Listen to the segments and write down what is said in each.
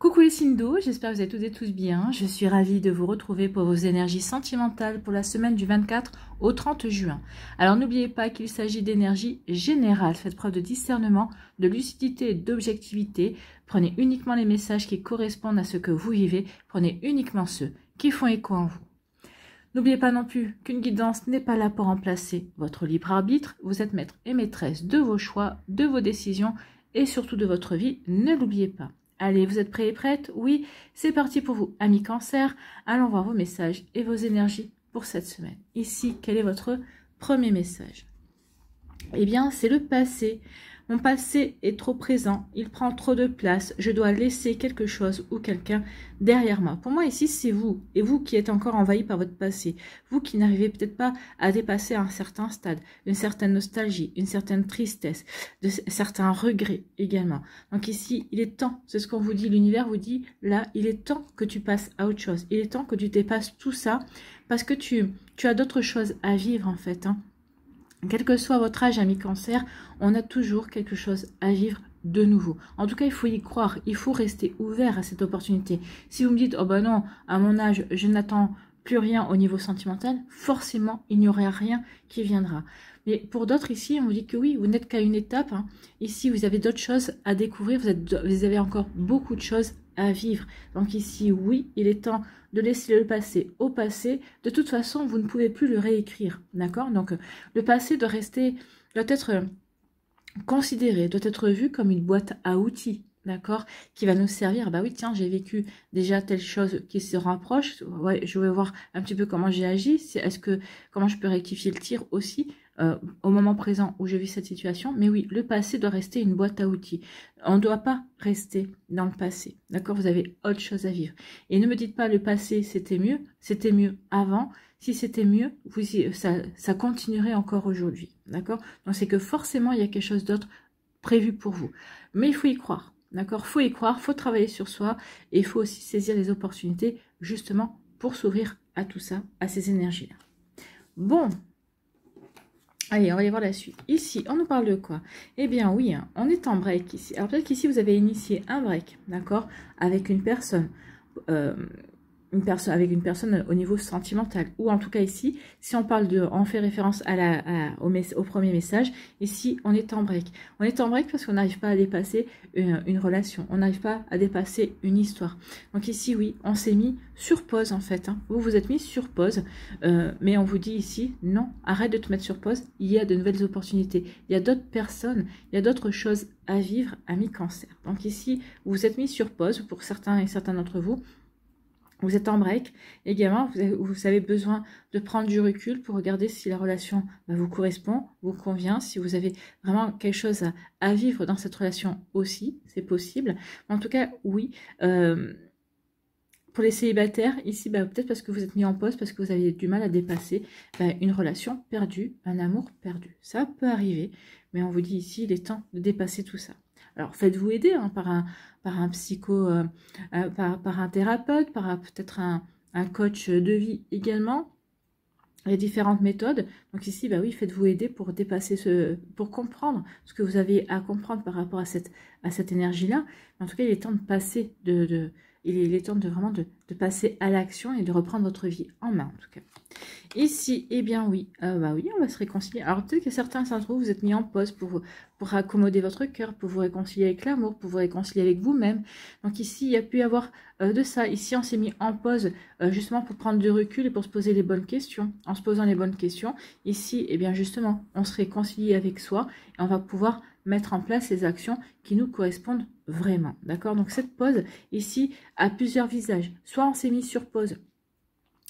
Coucou les signes d'eau, j'espère que vous êtes toutes et tous bien. Je suis ravie de vous retrouver pour vos énergies sentimentales pour la semaine du 24 au 30 juin. Alors n'oubliez pas qu'il s'agit d'énergie générale. Faites preuve de discernement, de lucidité et d'objectivité. Prenez uniquement les messages qui correspondent à ce que vous vivez. Prenez uniquement ceux qui font écho en vous. N'oubliez pas non plus qu'une guidance n'est pas là pour remplacer votre libre arbitre. Vous êtes maître et maîtresse de vos choix, de vos décisions et surtout de votre vie. Ne l'oubliez pas. Allez, vous êtes prêts et prêtes? Oui, c'est parti pour vous, amis cancer. Allons voir vos messages et vos énergies pour cette semaine. Ici, quel est votre premier message? Eh bien, c'est le passé. Mon passé est trop présent, il prend trop de place, je dois laisser quelque chose ou quelqu'un derrière moi. Pour moi, ici, c'est vous, et vous qui êtes encore envahi par votre passé. Vous qui n'arrivez peut-être pas à dépasser un certain stade, une certaine nostalgie, une certaine tristesse, certains regrets également. Donc ici, il est temps, c'est ce qu'on vous dit, l'univers vous dit, là, il est temps que tu passes à autre chose. Il est temps que tu dépasses tout ça, parce que tu as d'autres choses à vivre en fait, hein. Quel que soit votre âge, ami cancer, on a toujours quelque chose à vivre de nouveau. En tout cas, il faut y croire, il faut rester ouvert à cette opportunité. Si vous me dites, oh ben non, à mon âge, je n'attends plus rien au niveau sentimental, forcément, il n'y aura rien qui viendra. Mais pour d'autres ici, on vous dit que oui, vous n'êtes qu'à une étape, hein. Ici, vous avez d'autres choses à découvrir, vous avez encore beaucoup de choses à vivre. Donc ici, oui, il est temps de laisser le passé au passé. De toute façon, vous ne pouvez plus le réécrire, d'accord? Donc, le passé doit être considéré, doit être vu comme une boîte à outils, d'accord? Qui va nous servir. Bah oui, tiens, j'ai vécu déjà telle chose qui se rapproche. Ouais, je vais voir un petit peu comment j'ai agi. Comment je peux rectifier le tir aussi au moment présent où je vis cette situation. Mais oui, le passé doit rester une boîte à outils. On ne doit pas rester dans le passé, d'accord? Vous avez autre chose à vivre. Et ne me dites pas le passé c'était mieux avant. Si c'était mieux, ça continuerait encore aujourd'hui, d'accord? Donc c'est que forcément il y a quelque chose d'autre prévu pour vous. Mais il faut y croire, d'accord? Faut y croire, faut travailler sur soi et il faut aussi saisir les opportunités justement pour s'ouvrir à tout ça, à ces énergies-là. Bon. Allez, on va aller voir la suite. Ici, on nous parle de quoi? Eh bien, oui, hein, on est en break ici. Alors, peut-être qu'ici, vous avez initié un break, d'accord? Avec une personne au niveau sentimental. Ou en tout cas ici, si on parle on fait référence au premier message, ici, on est en break. On est en break parce qu'on n'arrive pas à dépasser une relation. On n'arrive pas à dépasser une histoire. Donc ici, oui, on s'est mis sur pause en fait, hein. Vous vous êtes mis sur pause, mais on vous dit ici, non, arrête de te mettre sur pause, il y a de nouvelles opportunités, il y a d'autres personnes, il y a d'autres choses à vivre, amis cancer. Donc ici, vous vous êtes mis sur pause pour certains et certains d'entre vous. Vous êtes en break, également, vous avez besoin de prendre du recul pour regarder si la relation vous correspond, vous convient, si vous avez vraiment quelque chose à vivre dans cette relation aussi, c'est possible. En tout cas, oui, pour les célibataires, ici, peut-être parce que vous êtes mis en pause, parce que vous avez du mal à dépasser une relation perdue, un amour perdu. Ça peut arriver, mais on vous dit ici, il est temps de dépasser tout ça. Alors, faites-vous aider hein, par un psycho, par un thérapeute, par peut-être un coach de vie également. Il y a différentes méthodes. Donc ici, oui, faites-vous aider pour dépasser pour comprendre ce que vous avez à comprendre par rapport à cette énergie-là. En tout cas, il est temps de passer il est temps vraiment de passer à l'action et de reprendre votre vie en main, en tout cas. Ici, eh bien oui, oui, on va se réconcilier. Alors peut-être que certains d'entre vous, vous êtes mis en pause pour accommoder votre cœur, pour vous réconcilier avec l'amour, pour vous réconcilier avec vous-même. Donc ici, il y a pu y avoir de ça. Ici, on s'est mis en pause justement pour prendre du recul et pour se poser les bonnes questions. En se posant les bonnes questions, ici, eh bien justement, on se réconcilie avec soi et on va pouvoir mettre en place les actions qui nous correspondent vraiment. D'accord? Donc cette pause, ici, a plusieurs visages. Soit on s'est mis sur pause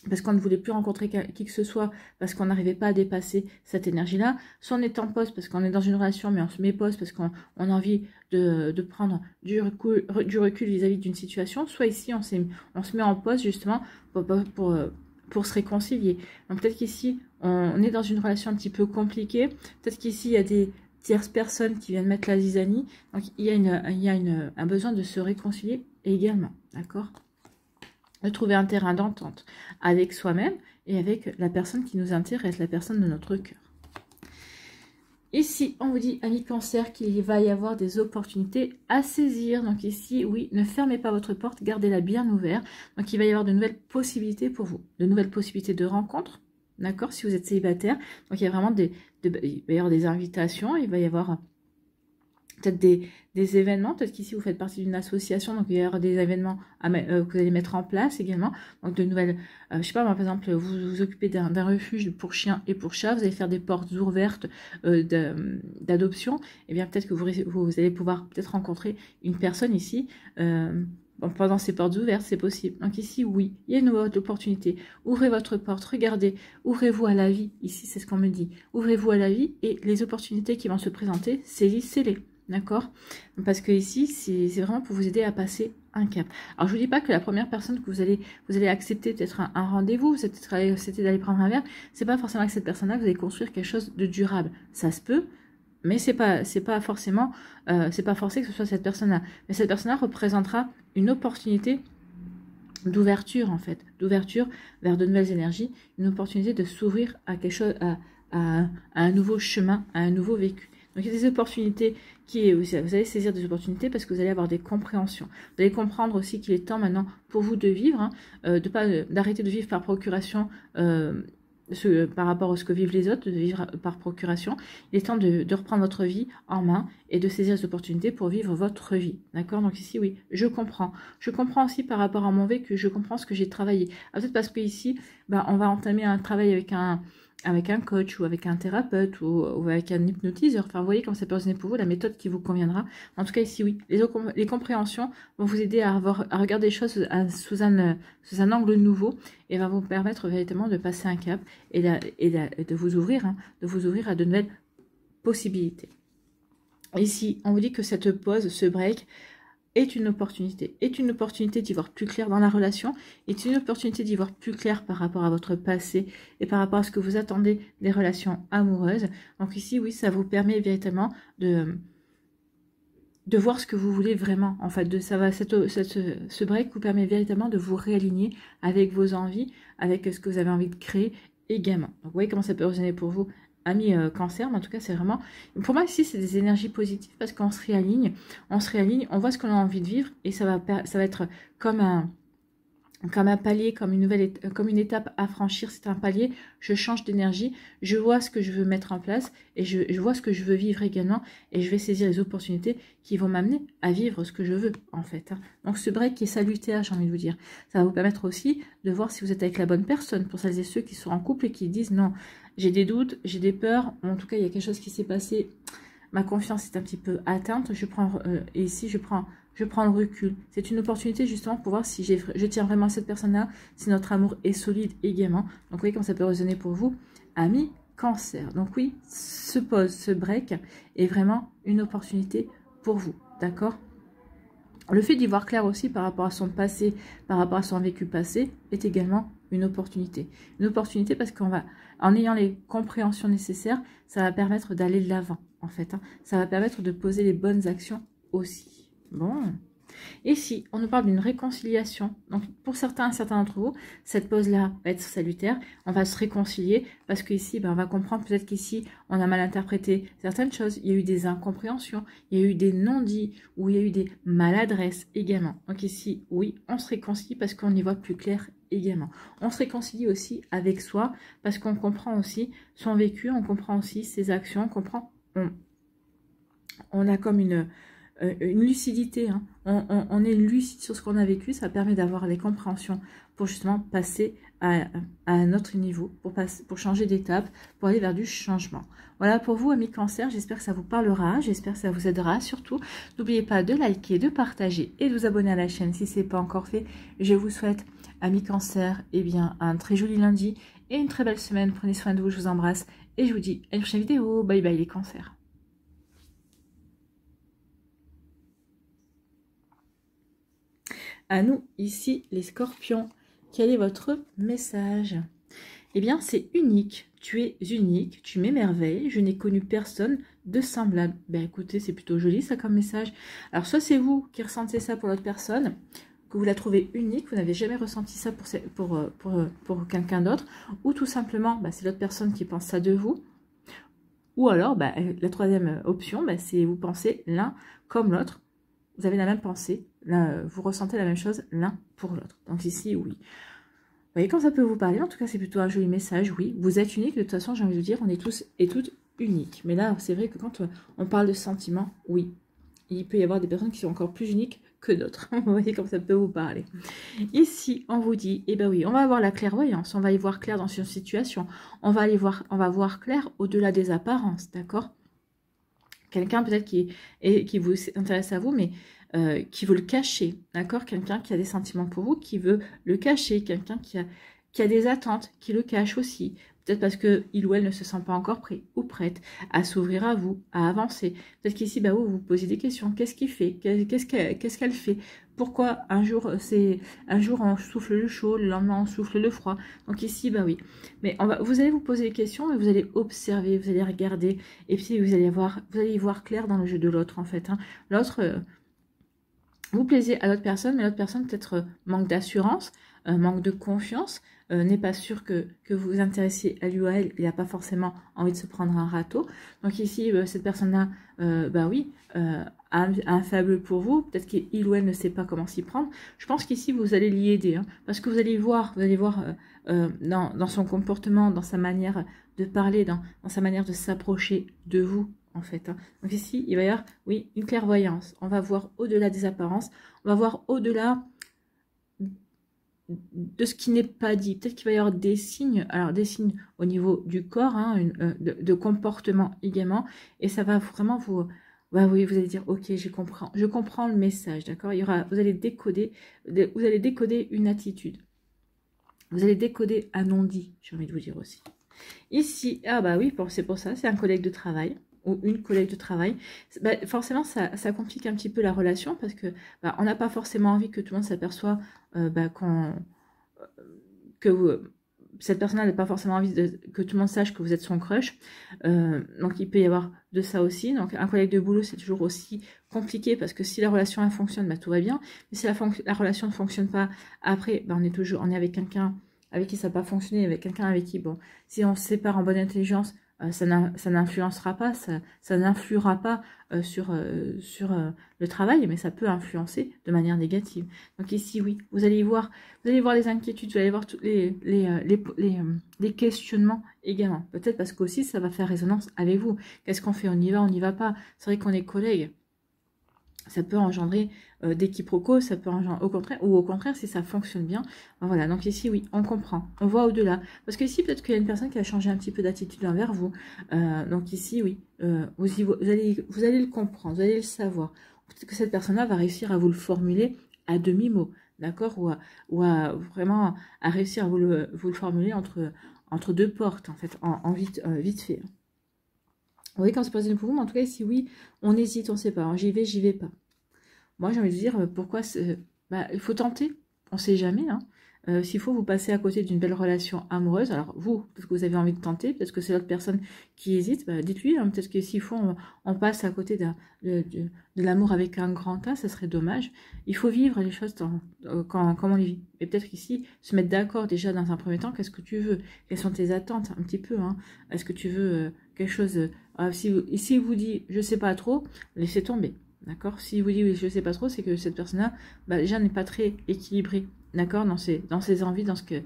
parce qu'on ne voulait plus rencontrer qui que ce soit, parce qu'on n'arrivait pas à dépasser cette énergie-là, soit on est en pause parce qu'on est dans une relation, mais on se met pause parce qu'on a envie de prendre du recul vis-à-vis d'une situation, soit ici on se met en pause justement pour se réconcilier. Donc peut-être qu'ici, on est dans une relation un petit peu compliquée, peut-être qu'ici il y a des tierces personnes qui viennent mettre la zizanie, donc il y a un besoin de se réconcilier également, d'accord ? De trouver un terrain d'entente avec soi-même et avec la personne qui nous intéresse, la personne de notre cœur. Ici, on vous dit, amis cancer, qu'il va y avoir des opportunités à saisir. Donc ici, oui, ne fermez pas votre porte, gardez-la bien ouverte. Donc il va y avoir de nouvelles possibilités pour vous, de nouvelles possibilités de rencontres, d'accord, si vous êtes célibataire. Donc il y a vraiment il va y avoir des invitations, il va y avoir peut-être des événements, peut-être qu'ici vous faites partie d'une association, donc il va y avoir des événements que vous allez mettre en place également, donc de nouvelles, je sais pas, moi, par exemple, vous vous occupez d'un refuge pour chiens et pour chats, vous allez faire des portes ouvertes d'adoption, et bien peut-être que vous allez pouvoir peut-être rencontrer une personne ici, pendant ces portes ouvertes, c'est possible. Donc ici, oui, il y a une nouvelle opportunité. Ouvrez votre porte, regardez, ouvrez-vous à la vie. Ici, c'est ce qu'on me dit. Ouvrez-vous à la vie et les opportunités qui vont se présenter, saisissez-les. D'accord? Parce que ici, c'est vraiment pour vous aider à passer un cap. Alors, je vous dis pas que la première personne que vous allez accepter peut-être un rendez-vous, c'était d'aller prendre un verre, c'est pas forcément avec cette personne-là que vous allez construire quelque chose de durable. Ça se peut, mais c'est pas forcément, c'est pas forcé que ce soit cette personne-là. Mais cette personne-là représentera une opportunité d'ouverture, en fait, d'ouverture vers de nouvelles énergies, une opportunité de s'ouvrir à quelque chose, à un nouveau chemin, à un nouveau vécu. Donc, il y a des opportunités vous allez saisir des opportunités parce que vous allez avoir des compréhensions. Vous allez comprendre aussi qu'il est temps maintenant pour vous de vivre, d'arrêter de vivre par procuration, par rapport à ce que vivent les autres, de vivre par procuration. Il est temps de reprendre votre vie en main et de saisir les opportunités pour vivre votre vie. D'accord? Donc ici, oui, je comprends. Je comprends aussi par rapport à mon vécu, je comprends ce que j'ai travaillé. Peut-être parce que ici, on va entamer un travail avec un coach ou avec un thérapeute ou avec un hypnotiseur. Enfin, vous voyez comment ça peut résonner pour vous, la méthode qui vous conviendra. En tout cas, ici, oui, les compréhensions vont vous aider à regarder les choses sous un angle nouveau et va vous permettre véritablement de passer un cap et de vous ouvrir, à de nouvelles possibilités. Ici, on vous dit que cette pause, ce break, est une opportunité d'y voir plus clair dans la relation, est une opportunité d'y voir plus clair par rapport à votre passé et par rapport à ce que vous attendez des relations amoureuses. Donc ici, oui, ça vous permet véritablement de voir ce que vous voulez vraiment. En fait, ce break vous permet véritablement de vous réaligner avec vos envies, avec ce que vous avez envie de créer également. Donc vous voyez comment ça peut résonner pour vous, amis cancer, mais en tout cas c'est vraiment, pour moi ici c'est des énergies positives parce qu'on se réaligne, on voit ce qu'on a envie de vivre et ça va être comme un palier, comme une étape à franchir. C'est un palier, je change d'énergie, je vois ce que je veux mettre en place et je vois ce que je veux vivre également et je vais saisir les opportunités qui vont m'amener à vivre ce que je veux en fait. Donc ce break qui est salutaire, j'ai envie de vous dire, ça va vous permettre aussi de voir si vous êtes avec la bonne personne, pour celles et ceux qui sont en couple et qui disent non, j'ai des doutes, j'ai des peurs, en tout cas il y a quelque chose qui s'est passé, ma confiance est un petit peu atteinte, et ici je prends le recul. C'est une opportunité justement pour voir si je tiens vraiment à cette personne-là, si notre amour est solide également. Donc vous voyez comment ça peut résonner pour vous, amis cancer. Donc oui, ce break est vraiment une opportunité pour vous, d'accord? Le fait d'y voir clair aussi par rapport à son passé, par rapport à son vécu passé, est également une opportunité. Une opportunité parce en ayant les compréhensions nécessaires, ça va permettre d'aller de l'avant, en fait. Ça va permettre de poser les bonnes actions aussi. Bon. Ici, on nous parle d'une réconciliation. Donc, pour certains d'entre vous, cette pause-là va être salutaire. On va se réconcilier parce qu'ici, on va comprendre peut-être qu'ici, on a mal interprété certaines choses. Il y a eu des incompréhensions, il y a eu des non-dits ou il y a eu des maladresses également. Donc ici, oui, on se réconcilie parce qu'on y voit plus clair également. On se réconcilie aussi avec soi parce qu'on comprend aussi son vécu, on comprend aussi ses actions, on a comme une lucidité, on est lucide sur ce qu'on a vécu, ça permet d'avoir les compréhensions pour justement passer à un autre niveau, pour changer d'étape, pour aller vers du changement. Voilà pour vous, amis cancer, j'espère que ça vous parlera, j'espère que ça vous aidera. Surtout, n'oubliez pas de liker, de partager et de vous abonner à la chaîne si ce n'est pas encore fait. Je vous souhaite, amis cancer, un très joli lundi et une très belle semaine. Prenez soin de vous, je vous embrasse et je vous dis à une prochaine vidéo. Bye bye les cancers. À nous, ici, les scorpions, quel est votre message? Eh bien, c'est unique. Tu es unique, tu m'émerveilles, je n'ai connu personne de semblable. Ben écoutez, c'est plutôt joli ça comme message. Alors, soit c'est vous qui ressentez ça pour l'autre personne, que vous la trouvez unique, vous n'avez jamais ressenti ça pour quelqu'un d'autre, ou tout simplement, c'est l'autre personne qui pense ça de vous. Ou alors, bah, la troisième option, bah, c'est vous pensez l'un comme l'autre. Vous avez la même pensée, là, vous ressentez la même chose l'un pour l'autre. Donc ici, oui. Vous voyez quand ça peut vous parler, en tout cas c'est plutôt un joli message, oui. Vous êtes unique, de toute façon j'ai envie de vous dire, on est tous et toutes uniques. Mais là, c'est vrai que quand on parle de sentiments, oui, il peut y avoir des personnes qui sont encore plus uniques que d'autres. Vous voyez comme ça peut vous parler. Ici, on vous dit, eh ben oui, on va avoir la clairvoyance, on va y voir clair dans une situation, on va voir clair au-delà des apparences, d'accord? Quelqu'un peut-être qui vous intéresse à vous, mais qui veut le cacher, d'accord? Quelqu'un qui a des sentiments pour vous, qui veut le cacher, quelqu'un qui a des attentes, qui le cache aussi. Peut-être parce qu'il ou elle ne se sent pas encore prêt ou prête à s'ouvrir à vous, à avancer. Peut-être qu'ici, bah, vous vous posez des questions. Qu'est-ce qu'il fait? Qu'est-ce qu'elle fait? Pourquoi un jour on souffle le chaud, le lendemain on souffle le froid? Donc ici, bah oui. Mais vous allez vous poser des questions et vous allez observer, vous allez regarder. Et puis vous allez y voir clair dans le jeu de l'autre en fait. Hein. L'autre... vous plaisez à l'autre personne, mais l'autre personne peut-être manque d'assurance, manque de confiance, n'est pas sûr que vous vous intéressiez à lui ou à elle, il n'a pas forcément envie de se prendre un râteau. Donc ici, cette personne-là, bah oui, a un faible pour vous, peut-être qu'il ou elle ne sait pas comment s'y prendre. Je pense qu'ici, vous allez l'y aider, hein, parce que vous allez voir dans son comportement, dans sa manière de parler, dans sa manière de s'approcher de vous, en fait. Hein. Donc ici, il va y avoir, oui, une clairvoyance. On va voir au-delà des apparences. On va voir au-delà de ce qui n'est pas dit. Peut-être qu'il va y avoir des signes. Alors, des signes au niveau du corps, hein, de comportement également. Et ça va vraiment vous... Bah oui, vous allez dire, ok, je comprends le message, d'accord? Vous allez décoder une attitude. Vous allez décoder un non-dit, j'ai envie de vous dire aussi. Ici, ah bah oui, c'est pour ça, c'est un collègue de travail ou une collègue de travail. Bah, forcément, ça complique un petit peu la relation parce que bah, on n'a pas forcément envie que tout le monde s'aperçoive cette personne n'a pas forcément envie que tout le monde sache que vous êtes son crush. Donc, il peut y avoir de ça aussi. Donc, un collègue de boulot, c'est toujours aussi compliqué parce que si la relation elle fonctionne, bah, tout va bien. Mais si la relation ne fonctionne pas, après, bah, on est avec quelqu'un avec qui ça n'a pas fonctionné, avec quelqu'un avec qui, bon, si on se sépare en bonne intelligence, ça n'influencera pas, ça n'influera pas sur le travail, mais ça peut influencer de manière négative. Donc ici, oui, vous allez voir les inquiétudes, vous allez voir tous les questionnements également. Peut-être parce qu'aussi, ça va faire résonance avec vous. Qu'est-ce qu'on fait? On y va pas. C'est vrai qu'on est collègues. Ça peut engendrer des quiproquos, ça peut engendrer au contraire, si ça fonctionne bien. Voilà, donc ici, oui, on comprend, on voit au-delà. Parce que ici, peut-être qu'il y a une personne qui a changé un petit peu d'attitude envers vous. Donc ici, oui, vous allez le comprendre, vous allez le savoir. Peut-être que cette personne-là va réussir à vous le formuler à demi-mot, d'accord? Ou à vraiment à réussir à vous le formuler entre deux portes, en fait, en vite fait. Vous voyez, quand c'est possible pour vous, mais en tout cas, ici, oui, on hésite, on ne sait pas, hein, j'y vais pas. Moi, j'ai envie de dire, pourquoi il faut tenter, on ne sait jamais. Hein. S'il faut vous passer à côté d'une belle relation amoureuse, alors vous, parce que vous avez envie de tenter, peut-être que c'est l'autre personne qui hésite, bah, dites-lui, hein, peut-être que s'il faut, on passe à côté de l'amour avec un grand A, ça serait dommage. Il faut vivre les choses comme on les vit. Et peut-être qu'ici, se mettre d'accord déjà dans un premier temps, qu'est-ce que tu veux? Quelles sont tes attentes, un petit peu, hein. Est-ce que tu veux quelque chose... si vous dit, je sais pas trop, laissez tomber. D'accord? Si vous dites oui, je ne sais pas trop, c'est que cette personne-là, bah, déjà n'est pas très équilibrée, d'accord, dans ses envies, dans ce qu'il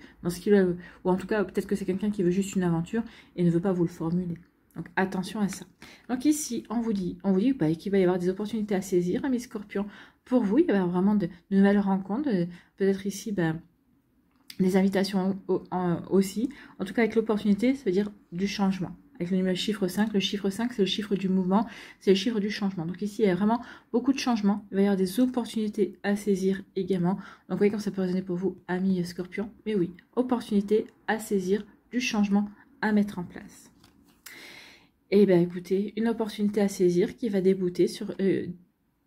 veut, ou en tout cas, peut-être que c'est quelqu'un qui veut juste une aventure et ne veut pas vous le formuler. Donc attention à ça. Donc ici, on vous dit bah, qu'il va y avoir des opportunités à saisir, mes scorpions. Pour vous, il va y avoir vraiment de nouvelles rencontres. Peut-être ici, bah, des invitations aussi. En tout cas, avec l'opportunité, ça veut dire du changement. Avec le chiffre 5, c'est le chiffre du mouvement, c'est le chiffre du changement. Donc ici, il y a vraiment beaucoup de changements. Il va y avoir des opportunités à saisir également. Donc vous voyez comme ça peut résonner pour vous, amis scorpions. Mais oui, opportunité à saisir, du changement à mettre en place. Et bien écoutez, une opportunité à saisir qui va débouter sur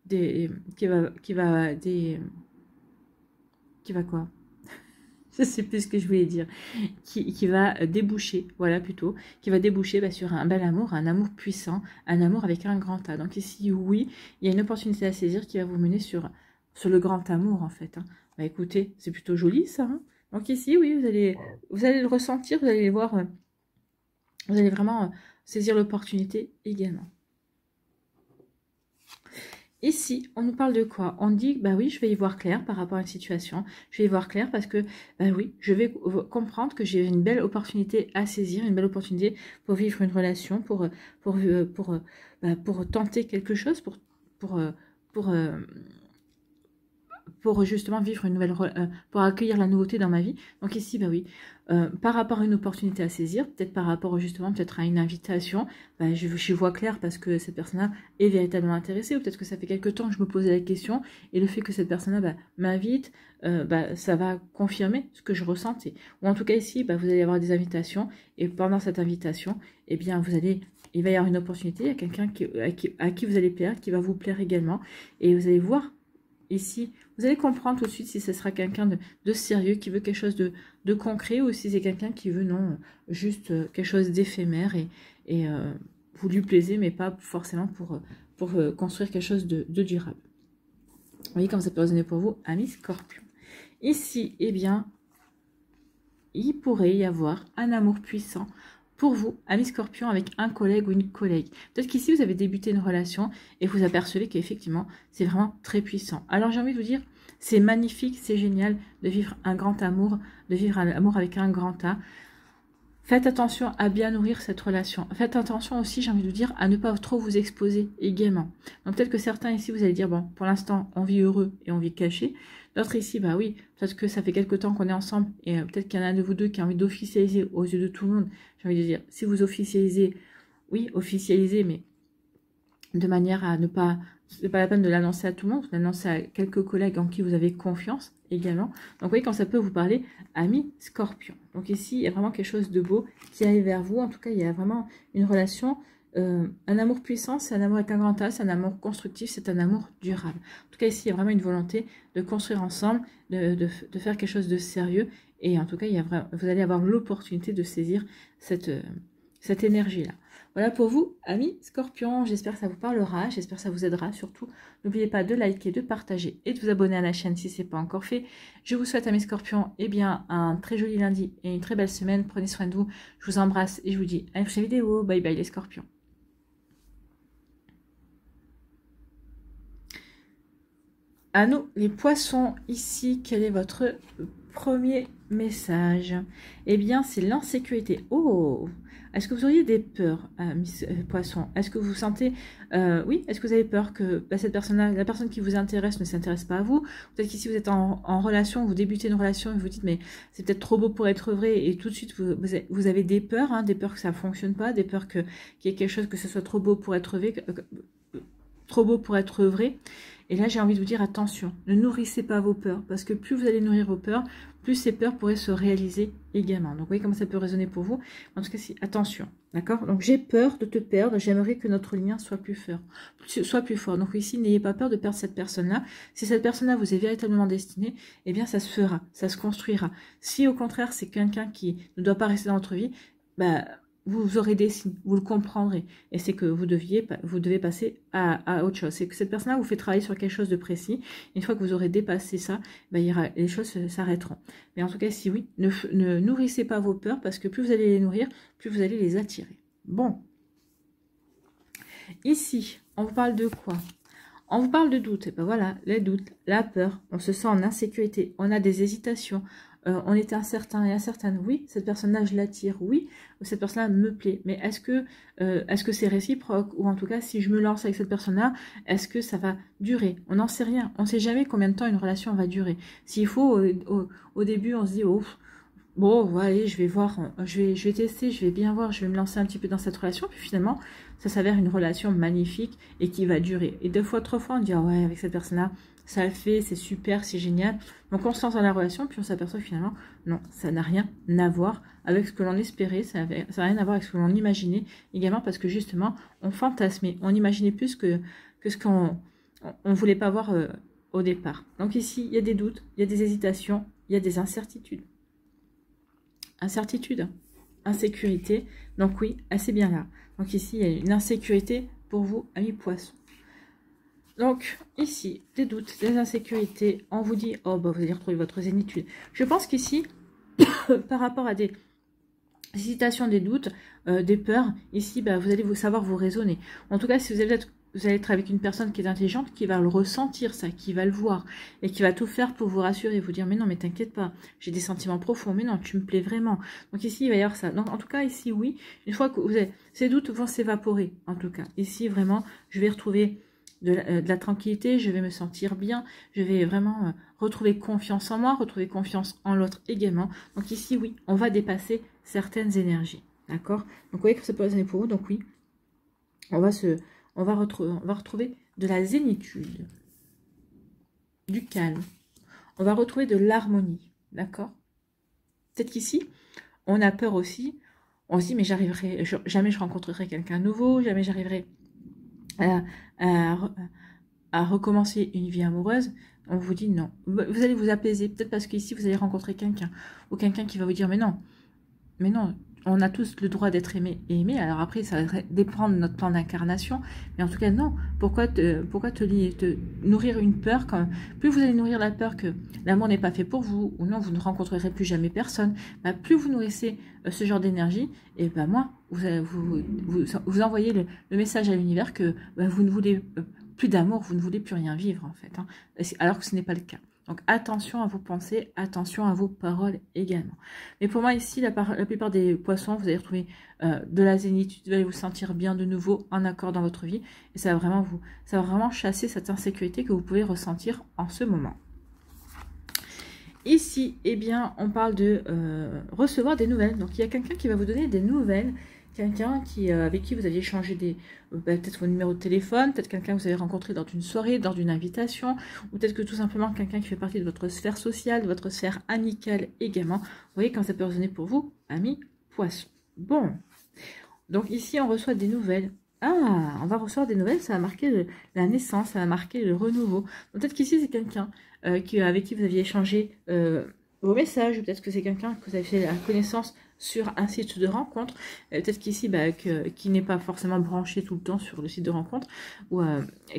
qui va quoi? Je sais plus ce que je voulais dire, qui va déboucher, voilà plutôt, qui va déboucher bah, sur un bel amour, un amour puissant, un amour avec un grand A. Donc ici, oui, il y a une opportunité à saisir qui va vous mener sur le grand amour en fait. Hein. Bah écoutez, c'est plutôt joli ça. Hein. Donc ici, oui, vous allez le ressentir, vous allez voir Vous allez vraiment saisir l'opportunité également. Ici, on nous parle de quoi? On dit, bah oui, je vais y voir clair par rapport à une situation. Je vais y voir clair parce que, bah oui, je vais comprendre que j'ai une belle opportunité à saisir, une belle opportunité pour vivre une relation, pour tenter quelque chose, pour, pour, pour justement vivre une nouvelle, pour accueillir la nouveauté dans ma vie. Donc ici, bah oui, par rapport à une opportunité à saisir, peut-être par rapport justement, peut-être à une invitation, bah, je vois clair parce que cette personne-là est véritablement intéressée, ou peut-être que ça fait quelque temps que je me posais la question, et le fait que cette personne-là bah, m'invite, bah, ça va confirmer ce que je ressentais. Ou en tout cas ici, bah, vous allez avoir des invitations, et pendant cette invitation, eh bien, il va y avoir une opportunité, il y a quelqu'un à qui vous allez plaire, qui va vous plaire également, et vous allez voir ici, vous allez comprendre tout de suite si ce sera quelqu'un de sérieux, qui veut quelque chose de concret, ou si c'est quelqu'un qui veut, non, juste quelque chose d'éphémère, et vous lui plaisez, mais pas forcément pour construire quelque chose de durable. Vous voyez comme ça peut résonner pour vous, amis Scorpion. Ici, eh bien, il pourrait y avoir un amour puissant pour vous, amis Scorpion, avec un collègue ou une collègue. Peut-être qu'ici, vous avez débuté une relation et vous apercevez qu'effectivement, c'est vraiment très puissant. Alors, j'ai envie de vous dire, c'est magnifique, c'est génial de vivre un grand amour, de vivre un amour avec un grand A. Faites attention à bien nourrir cette relation. Faites attention aussi, j'ai envie de vous dire, à ne pas trop vous exposer également. Donc peut-être que certains ici, vous allez dire, bon, pour l'instant, on vit heureux et on vit caché. D'autres ici, bah oui, peut-être que ça fait quelque temps qu'on est ensemble et peut-être qu'il y en a un de vous deux qui a envie d'officialiser aux yeux de tout le monde. J'ai envie de dire, si vous officialisez, oui, officialisez, mais de manière à ne pas... C'est pas la peine de l'annoncer à tout le monde, vous l'annoncez à quelques collègues en qui vous avez confiance également. Donc vous voyez quand ça peut vous parler, amis Scorpion. Donc ici, il y a vraiment quelque chose de beau qui arrive vers vous. En tout cas, il y a vraiment une relation, un amour puissant, c'est un amour avec un grand A, c'est un amour constructif, c'est un amour durable. En tout cas, ici, il y a vraiment une volonté de construire ensemble, de faire quelque chose de sérieux. Et en tout cas, vous allez avoir l'opportunité de saisir cette énergie-là. Voilà pour vous, amis Scorpion. J'espère que ça vous parlera, j'espère que ça vous aidera. Surtout, n'oubliez pas de liker, de partager et de vous abonner à la chaîne si ce n'est pas encore fait. Je vous souhaite, amis Scorpions, eh bien, un très joli lundi et une très belle semaine. Prenez soin de vous. Je vous embrasse et je vous dis à une prochaine vidéo. Bye bye les Scorpions. À nous, les poissons, ici, quel est votre premier message? Eh bien, c'est l'insécurité. Oh! Est-ce que vous auriez des peurs, poisson? Est-ce que vous sentez... oui, est-ce que vous avez peur que cette personne-là, la personne qui vous intéresse ne s'intéresse pas à vous? Peut-être qu'ici, vous êtes en relation, vous débutez une relation et vous dites, mais c'est peut-être trop beau pour être vrai. Et tout de suite, vous avez des peurs, hein, des peurs que ça ne fonctionne pas, des peurs qu'il y ait quelque chose, que ce soit trop beau pour être vrai, trop beau pour être vrai. Et là, j'ai envie de vous dire, attention, ne nourrissez pas vos peurs, parce que plus vous allez nourrir vos peurs, plus ces peurs pourraient se réaliser également. Donc, vous voyez comment ça peut résonner pour vous. En tout cas, attention, d'accord? Donc, j'ai peur de te perdre, j'aimerais que notre lien soit plus fort. Donc, ici, n'ayez pas peur de perdre cette personne-là. Si cette personne-là vous est véritablement destinée, eh bien, ça se fera, ça se construira. Si, au contraire, c'est quelqu'un qui ne doit pas rester dans votre vie, bah... vous aurez des signes, vous le comprendrez. Et c'est que vous devez passer à autre chose. C'est que cette personne-là vous fait travailler sur quelque chose de précis. Une fois que vous aurez dépassé ça, ben, les choses s'arrêteront. Mais en tout cas, si oui, ne nourrissez pas vos peurs, parce que plus vous allez les nourrir, plus vous allez les attirer. Bon. Ici, on vous parle de quoi? On vous parle de doute. Et ben voilà, les doutes, la peur, on se sent en insécurité, on a des hésitations. On est incertain et incertaine. Oui, cette personne-là, je l'attire. Oui, cette personne-là me plaît. Mais est-ce que c'est réciproque? Ou en tout cas, si je me lance avec cette personne-là, est-ce que ça va durer? On n'en sait rien. On ne sait jamais combien de temps une relation va durer. S'il faut, au début, on se dit, oh, bon, allez, je vais voir, je vais tester, je vais bien voir, je vais me lancer un petit peu dans cette relation. Puis finalement, ça s'avère une relation magnifique et qui va durer. Et 2 fois, 3 fois, on dit, ah ouais, avec cette personne-là, ça le fait, c'est super, c'est génial. Donc on se lance dans la relation, puis on s'aperçoit finalement, non, ça n'a rien à voir avec ce que l'on espérait, ça n'a rien à voir avec ce que l'on imaginait, également parce que justement, on fantasmait, on imaginait plus que ce qu'on ne voulait pas voir au départ. Donc ici, il y a des doutes, il y a des hésitations, il y a des incertitudes. Incertitude, insécurité, donc oui, assez bien là. Donc ici, il y a une insécurité pour vous, amis poissons. Donc, ici, des doutes, des insécurités, on vous dit, oh, bah, vous allez retrouver votre zénitude. Je pense qu'ici, par rapport à des Hésitation, des doutes, des peurs. Ici, bah, vous allez savoir vous raisonner. En tout cas, si vous allez être avec une personne qui est intelligente, qui va le ressentir, ça, qui va le voir, et qui va tout faire pour vous rassurer, vous dire, mais non, mais t'inquiète pas, j'ai des sentiments profonds, mais non, tu me plais vraiment. Donc ici, il va y avoir ça. Donc en tout cas, ici, oui, une fois que vous avez, ces doutes vont s'évaporer, en tout cas. Ici, vraiment, je vais retrouver de la tranquillité, je vais me sentir bien, je vais vraiment retrouver confiance en moi, retrouver confiance en l'autre également. Donc ici, oui, on va dépasser certaines énergies, d'accord? Donc vous voyez que ça peut résonner pour vous, donc oui, on va retrouver de la zénitude, du calme, on va retrouver de l'harmonie, d'accord? Peut-être qu'ici, on a peur aussi, on se dit, mais jamais je rencontrerai quelqu'un de nouveau, jamais j'arriverai à recommencer une vie amoureuse. On vous dit non. Vous allez vous apaiser, peut-être parce qu'ici, vous allez rencontrer quelqu'un, ou quelqu'un qui va vous dire, mais non, on a tous le droit d'être aimé et aimé. Alors après, ça va dépendre de notre plan d'incarnation. Mais en tout cas, non. Pourquoi te nourrir une peur quand plus vous allez nourrir la peur que l'amour n'est pas fait pour vous, ou non, vous ne rencontrerez plus jamais personne, bah, plus vous nourrissez ce genre d'énergie, et bah, moins vous envoyez le message à l'univers que bah, vous ne voulez plus d'amour, vous ne voulez plus rien vivre, en fait. Hein, alors que ce n'est pas le cas. Donc attention à vos pensées, attention à vos paroles également. Mais pour moi ici, la plupart des poissons, vous allez retrouver de la zénitude, vous allez vous sentir bien de nouveau en accord dans votre vie. Et ça va vraiment chasser cette insécurité que vous pouvez ressentir en ce moment. Ici, eh bien, on parle de recevoir des nouvelles. Donc il y a quelqu'un qui va vous donner des nouvelles. Quelqu'un avec qui vous aviez échangé peut-être vos numéros de téléphone, peut-être quelqu'un que vous avez rencontré dans une soirée, dans une invitation, ou peut-être que tout simplement quelqu'un qui fait partie de votre sphère sociale, de votre sphère amicale également. Vous voyez quand ça peut résonner pour vous, amis poissons. Bon, donc ici on reçoit des nouvelles. Ah, on va recevoir des nouvelles, ça va marquer la naissance, ça va marquer le renouveau. Peut-être qu'ici c'est quelqu'un avec qui vous aviez échangé vos messages, ou peut-être que c'est quelqu'un que vous avez fait la connaissance sur un site de rencontre, peut-être qu'ici qui n'est pas forcément branché tout le temps sur le site de rencontre, ou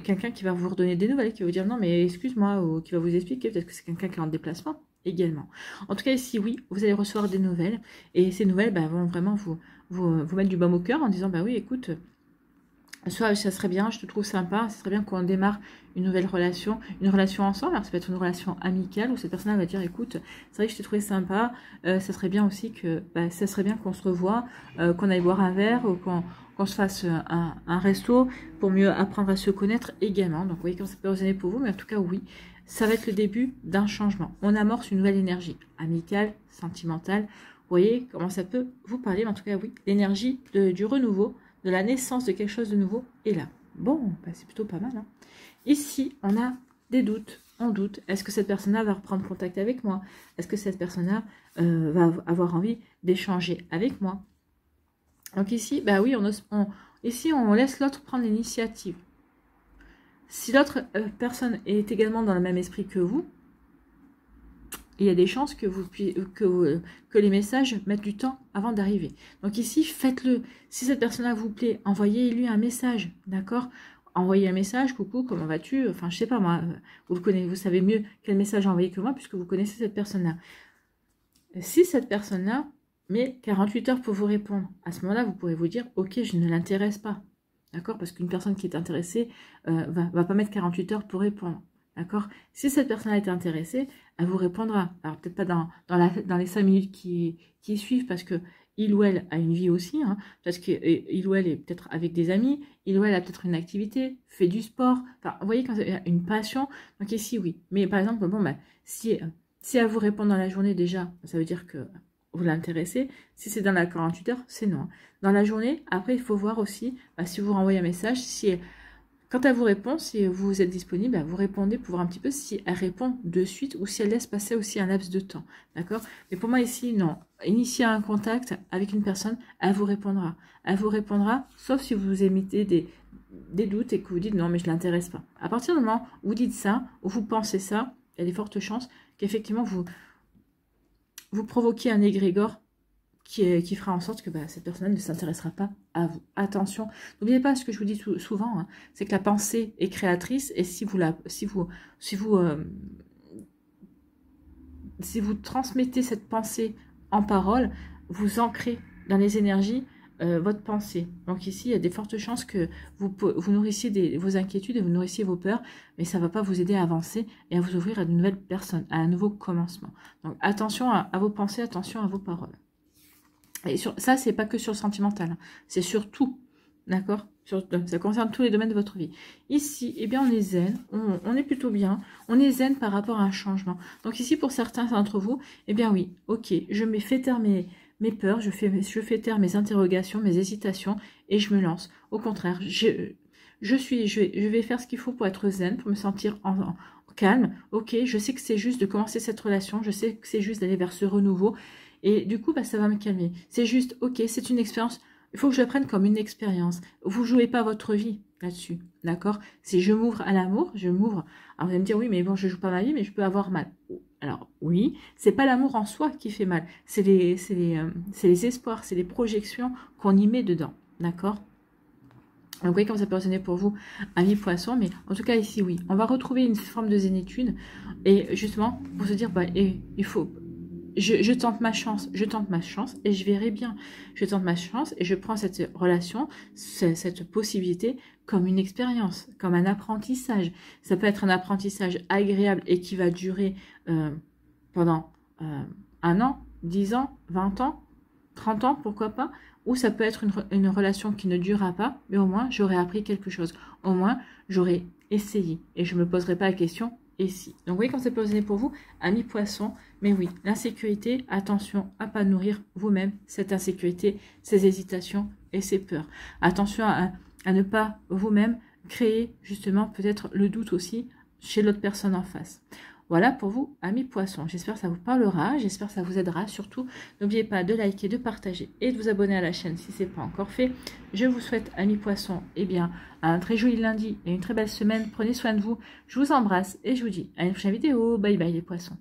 quelqu'un qui va vous redonner des nouvelles, qui va vous dire non mais excuse-moi, ou qui va vous expliquer, peut-être que c'est quelqu'un qui est en déplacement également. En tout cas ici oui, vous allez recevoir des nouvelles, et ces nouvelles vont vraiment vous mettre du baume au cœur en disant bah oui écoute, soit ça serait bien, je te trouve sympa, ça serait bien qu'on démarre une nouvelle relation, une relation ensemble. Alors ça peut être une relation amicale où cette personne va dire écoute, c'est vrai que je t'ai trouvé sympa, ça serait bien aussi que, ça serait bien qu'on se revoie, qu'on aille boire un verre ou qu'on se fasse un resto pour mieux apprendre à se connaître également. Donc vous voyez comment ça peut résonner pour vous, mais en tout cas oui, ça va être le début d'un changement. On amorce une nouvelle énergie amicale, sentimentale. Vous voyez comment ça peut vous parler, mais en tout cas oui, l'énergie du renouveau, de la naissance de quelque chose de nouveau est là. Bon, c'est plutôt pas mal. Hein. Ici, on a des doutes. On doute. Est-ce que cette personne-là va reprendre contact avec moi? Est-ce que cette personne-là va avoir envie d'échanger avec moi? Donc ici, bah oui, ici, on laisse l'autre prendre l'initiative. Si l'autre personne est également dans le même esprit que vous, il y a des chances que les messages mettent du temps avant d'arriver. Donc ici, faites-le. Si cette personne-là vous plaît, envoyez-lui un message, d'accord? Envoyez un message, coucou, comment vas-tu? Enfin, je sais pas moi, vous savez mieux quel message envoyer que moi, puisque vous connaissez cette personne-là. Si cette personne-là met 48 heures pour vous répondre, à ce moment-là, vous pourrez vous dire, ok, je ne l'intéresse pas, d'accord? Parce qu'une personne qui est intéressée va pas mettre 48 heures pour répondre. D'accord? Si cette personne a été intéressée, elle vous répondra. Alors, peut-être pas dans les 5 minutes qui suivent, parce que il ou elle a une vie aussi, hein, parce qu'il ou elle est peut-être avec des amis, il ou elle a peut-être une activité, fait du sport. Enfin, vous voyez, quand il y a une passion, donc ici, oui. Mais par exemple, bon, si elle vous répond dans la journée déjà, ça veut dire que vous l'intéressez. Si c'est dans la 48 heures, c'est non. Dans la journée, après, il faut voir aussi, si vous renvoyez un message, quand elle vous répond, si vous êtes disponible, vous répondez pour voir un petit peu si elle répond de suite ou si elle laisse passer aussi un laps de temps. D'accord? Mais pour moi ici, non. Initier un contact avec une personne, elle vous répondra. Elle vous répondra, sauf si vous émettez des doutes et que vous dites non, mais je ne l'intéresse pas. À partir du moment où vous dites ça, ou vous pensez ça, il y a des fortes chances qu'effectivement vous provoquiez un égrégore qui fera en sorte que cette personne ne s'intéressera pas à vous. Attention, n'oubliez pas ce que je vous dis souvent, hein, c'est que la pensée est créatrice, et si vous transmettez cette pensée en parole, vous ancrez dans les énergies votre pensée. Donc ici, il y a des fortes chances que vous nourrissiez vos inquiétudes et vous nourrissiez vos peurs, mais ça ne va pas vous aider à avancer et à vous ouvrir à de nouvelles personnes, à un nouveau commencement. Donc attention à vos pensées, attention à vos paroles. Et ça, c'est pas que sur le sentimental, hein, c'est sur tout, d'accord? Ça concerne tous les domaines de votre vie. Ici, eh bien, on est zen, on est plutôt bien, on est zen par rapport à un changement. Donc ici, pour certains d'entre vous, eh bien oui, ok, je me fais taire mes peurs, je fais taire mes interrogations, mes hésitations, et je me lance. Au contraire, je vais faire ce qu'il faut pour être zen, pour me sentir en calme. Ok, je sais que c'est juste de commencer cette relation, je sais que c'est juste d'aller vers ce renouveau, et du coup, bah, ça va me calmer. C'est juste, ok, c'est une expérience. Il faut que je la prenne comme une expérience. Vous jouez pas votre vie là-dessus, d'accord? Si je m'ouvre à l'amour, je m'ouvre. Alors vous allez me dire, oui, mais bon, je joue pas ma vie, mais je peux avoir mal. Alors oui, c'est pas l'amour en soi qui fait mal. C'est les espoirs, c'est les projections qu'on y met dedans, d'accord? Donc, vous voyez comment ça peut résonner pour vous, amis poissons, mais en tout cas ici, oui. On va retrouver une forme de zénitude et justement, pour se dire, bah, il faut... Je tente ma chance et je verrai bien. Je tente ma chance et je prends cette relation, cette possibilité comme une expérience, comme un apprentissage. Ça peut être un apprentissage agréable et qui va durer pendant 1 an, 10 ans, 20 ans, 30 ans, pourquoi pas. Ou ça peut être une relation qui ne durera pas, mais au moins j'aurai appris quelque chose. Au moins j'aurai essayé et je ne me poserai pas la question. Et si. Donc, vous voyez quand ça peut résonner pour vous, amis poissons. Mais oui, l'insécurité, attention à ne pas nourrir vous-même cette insécurité, ces hésitations et ces peurs. Attention à ne pas vous-même créer justement peut-être le doute aussi chez l'autre personne en face. Voilà pour vous, amis poissons. J'espère que ça vous parlera, j'espère que ça vous aidera. Surtout, n'oubliez pas de liker, de partager et de vous abonner à la chaîne si ce n'est pas encore fait. Je vous souhaite, amis poissons, eh bien, un très joli lundi et une très belle semaine. Prenez soin de vous. Je vous embrasse et je vous dis à une prochaine vidéo. Bye bye les poissons.